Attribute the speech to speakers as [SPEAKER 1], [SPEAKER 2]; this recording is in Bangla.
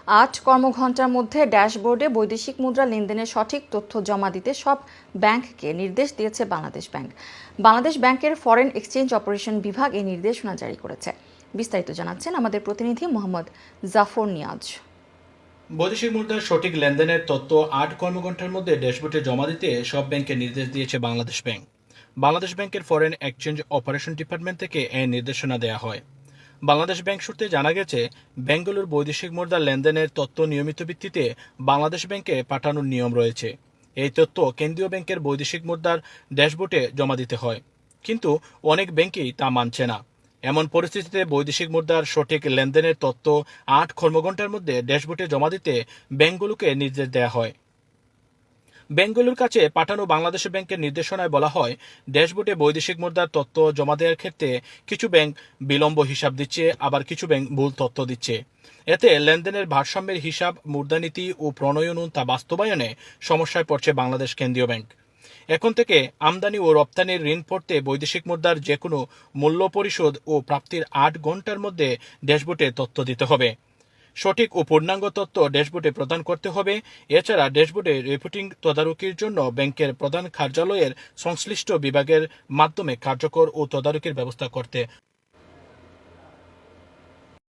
[SPEAKER 1] 8 কর্মঘণ্টার মধ্যে ড্যাশবোর্ডে বৈদেশিক মুদ্রা লেনদেনের সঠিক তথ্য জমা দিতে সব ব্যাংককে নির্দেশ দিয়েছে বাংলাদেশ ব্যাংক। বাংলাদেশ ব্যাংকের ফরেন এক্সচেঞ্জ অপারেশন বিভাগ এই নির্দেশনা জারি করেছে। বিস্তারিত জানাচ্ছেন আমাদের প্রতিনিধি মোহাম্মদ জাফর নিয়াজ।
[SPEAKER 2] বৈদেশিক মুদ্রার সঠিক লেনদেনের তথ্য 8 কর্মঘণ্টার মধ্যে ড্যাশবোর্ডে জমা দিতে সব ব্যাংকে নির্দেশ দিয়েছে বাংলাদেশ ব্যাংক। বাংলাদেশ ব্যাংকের ফরেন এক্সচেঞ্জ অপারেশন ডিপার্টমেন্ট থেকে এই নির্দেশনা দেওয়া হয়। বাংলাদেশ ব্যাংক সূত্রে জানা গেছে, ব্যাংকগুলোর বৈদেশিক মুদ্রার লেনদেনের তথ্য নিয়মিত ভিত্তিতে বাংলাদেশ ব্যাংকে পাঠানোর নিয়ম রয়েছে। এই তথ্য কেন্দ্রীয় ব্যাংকের বৈদেশিক মুদ্রার ড্যাশবোর্ডে জমা দিতে হয়, কিন্তু অনেক ব্যাংকই তা মানছে না। এমন পরিস্থিতিতে বৈদেশিক মুদ্রার সঠিক লেনদেনের তথ্য 8 কর্মঘণ্টার মধ্যে ড্যাশবোর্ডে জমা দিতে ব্যাংকগুলোকে নির্দেশ দেওয়া হয়। ব্যাংকগুলোর কাছে পাঠানো বাংলাদেশ ব্যাংকের নির্দেশনায় বলা হয়, ড্যাশবোর্ডে বৈদেশিক মুদ্রার তথ্য জমা দেওয়ার ক্ষেত্রে কিছু ব্যাংক বিলম্ব হিসাব দিচ্ছে, আবার কিছু ব্যাংক ভুল তথ্য দিচ্ছে। এতে লেনদেনের ভারসাম্যের হিসাব, মুদ্রানীতি ও প্রণয়ন তা বাস্তবায়নে সমস্যায় পড়ছে বাংলাদেশ কেন্দ্রীয় ব্যাংক। এখন থেকে আমদানি ও রপ্তানির ঋণ পড়তে বৈদেশিক মুদ্রার যে কোনো মূল্য পরিশোধ ও প্রাপ্তির 8 ঘণ্টার মধ্যে ড্যাশবোর্ডে তথ্য দিতে হবে। সঠিক ও পূর্ণাঙ্গ তথ্য ড্যাশবোর্ডে প্রদান করতে হবে। এছাড়া ড্যাশবোর্ডে রিপোর্টিং তদারকির জন্য ব্যাংকের প্রধান কার্যালয়ের সংশ্লিষ্ট বিভাগের মাধ্যমে কার্যকর ও তদারকির ব্যবস্থা করতে